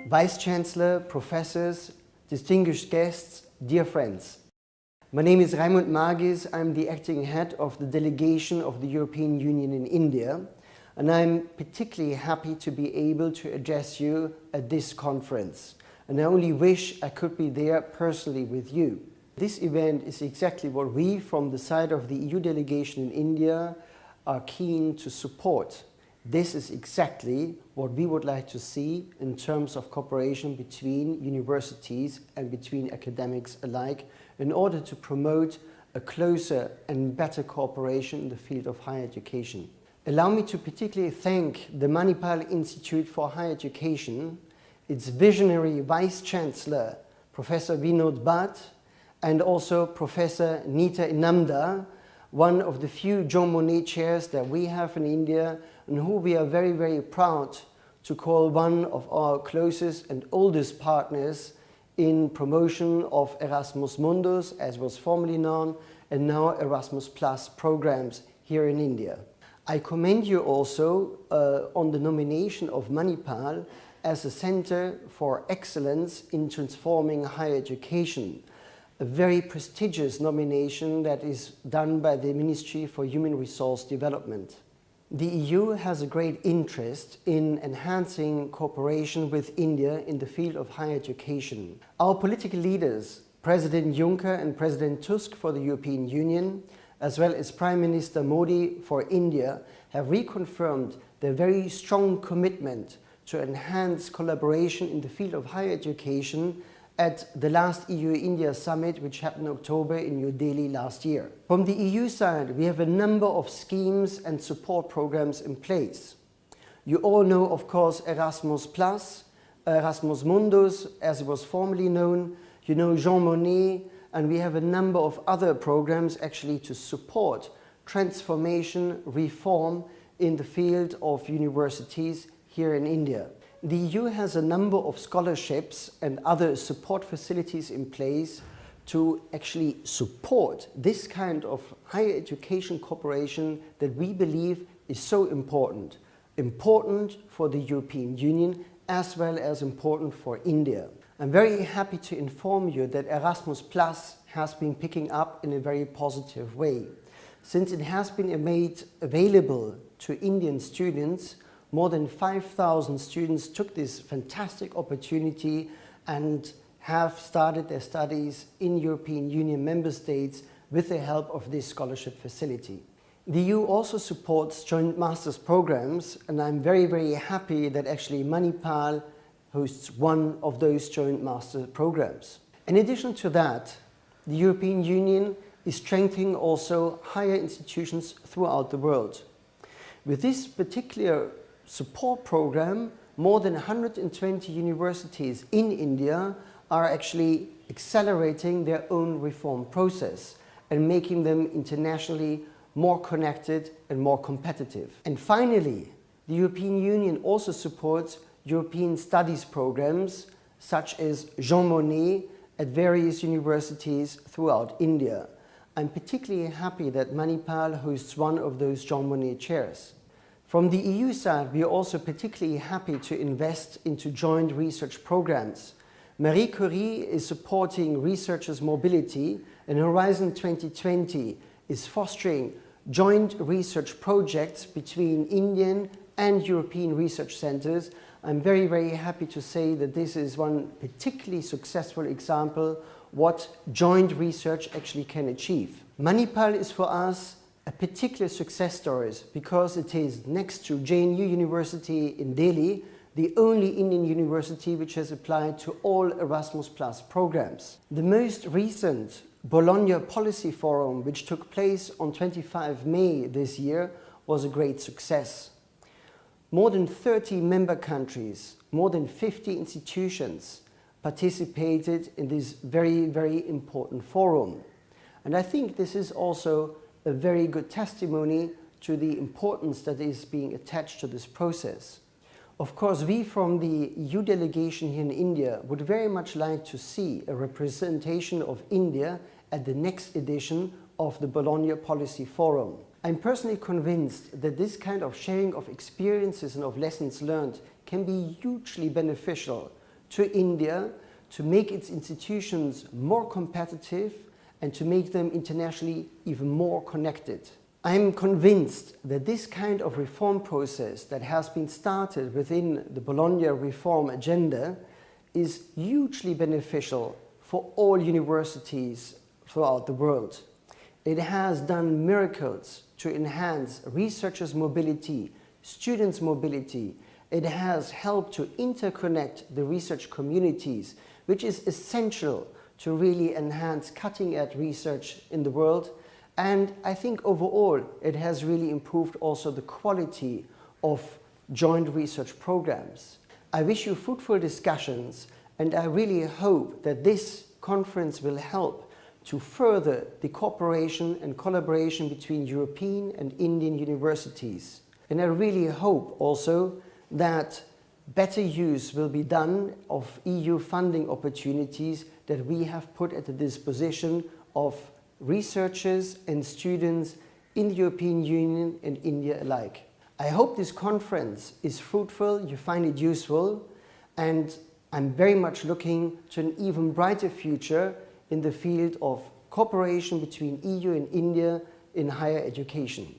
Vice-Chancellor, professors, distinguished guests, dear friends. My name is Raimund Magis. I'm the acting head of the delegation of the European Union in India, and I'm particularly happy to be able to address you at this conference. And I only wish I could be there personally with you. This event is exactly what we, from the side of the EU delegation in India, are keen to support. This is exactly what we would like to see in terms of cooperation between universities and between academics alike in order to promote a closer and better cooperation in the field of higher education. Allow me to particularly thank the Manipal Institute for Higher Education, its visionary Vice-Chancellor, Professor Vinod Bhatt, and also Professor Nita Inamda, one of the few Jean Monnet chairs that we have in India and who we are very, very proud to call one of our closest and oldest partners in promotion of Erasmus Mundus, as was formerly known, and now Erasmus Plus programs here in India. I commend you also on the nomination of Manipal as a Center for Excellence in Transforming Higher Education, a very prestigious nomination that is done by the Ministry for Human Resource Development. The EU has a great interest in enhancing cooperation with India in the field of higher education. Our political leaders, President Juncker and President Tusk for the European Union, as well as Prime Minister Modi for India, have reconfirmed their very strong commitment to enhance collaboration in the field of higher education at the last EU-India summit, which happened in October in New Delhi last year. From the EU side, we have a number of schemes and support programs in place. You all know, of course, Erasmus Plus, Erasmus Mundus, as it was formerly known. You know Jean Monnet, and we have a number of other programs actually to support transformation, reform in the field of universities here in India. The EU has a number of scholarships and other support facilities in place to actually support this kind of higher education cooperation that we believe is so important. Important for the European Union as well as important for India. I'm very happy to inform you that Erasmus Plus has been picking up in a very positive way. Since it has been made available to Indian students, more than 5,000 students took this fantastic opportunity and have started their studies in European Union member states with the help of this scholarship facility. The EU also supports joint master's programs, and I'm very, very happy that actually Manipal hosts one of those joint master programs. In addition to that, the European Union is strengthening also higher institutions throughout the world. With this particular support program, more than 120 universities in India are actually accelerating their own reform process and making them internationally more connected and more competitive. And finally, the European Union also supports European studies programs such as Jean Monnet at various universities throughout India. I'm particularly happy that Manipal hosts one of those Jean Monnet chairs. From the EU side, we are also particularly happy to invest into joint research programs. Marie Curie is supporting researchers' mobility, and Horizon 2020 is fostering joint research projects between Indian and European research centers. I'm very, very happy to say that this is one particularly successful example what joint research actually can achieve. Manipal is for us a particular success story because it is, next to JNU University in Delhi, the only Indian university which has applied to all Erasmus Plus programs. The most recent Bologna Policy Forum, which took place on 25 May this year, was a great success. More than 30 member countries, more than 50 institutions participated in this very, very important forum. And I think this is also a very good testimony to the importance that is being attached to this process. Of course, we from the EU delegation here in India would very much like to see a representation of India at the next edition of the Bologna Policy Forum. I'm personally convinced that this kind of sharing of experiences and of lessons learned can be hugely beneficial to India to make its institutions more competitive and to make them internationally even more connected. I'm convinced that this kind of reform process that has been started within the Bologna reform agenda is hugely beneficial for all universities throughout the world. It has done miracles to enhance researchers' mobility, students' mobility. It has helped to interconnect the research communities, which is essential to really enhance cutting-edge research in the world. And I think overall it has really improved also the quality of joint research programs. I wish you fruitful discussions, and I really hope that this conference will help to further the cooperation and collaboration between European and Indian universities. And I really hope also that better use will be done of EU funding opportunities that we have put at the disposition of researchers and students in the European Union and India alike. I hope this conference is fruitful, you find it useful, and I'm very much looking to an even brighter future in the field of cooperation between EU and India in higher education.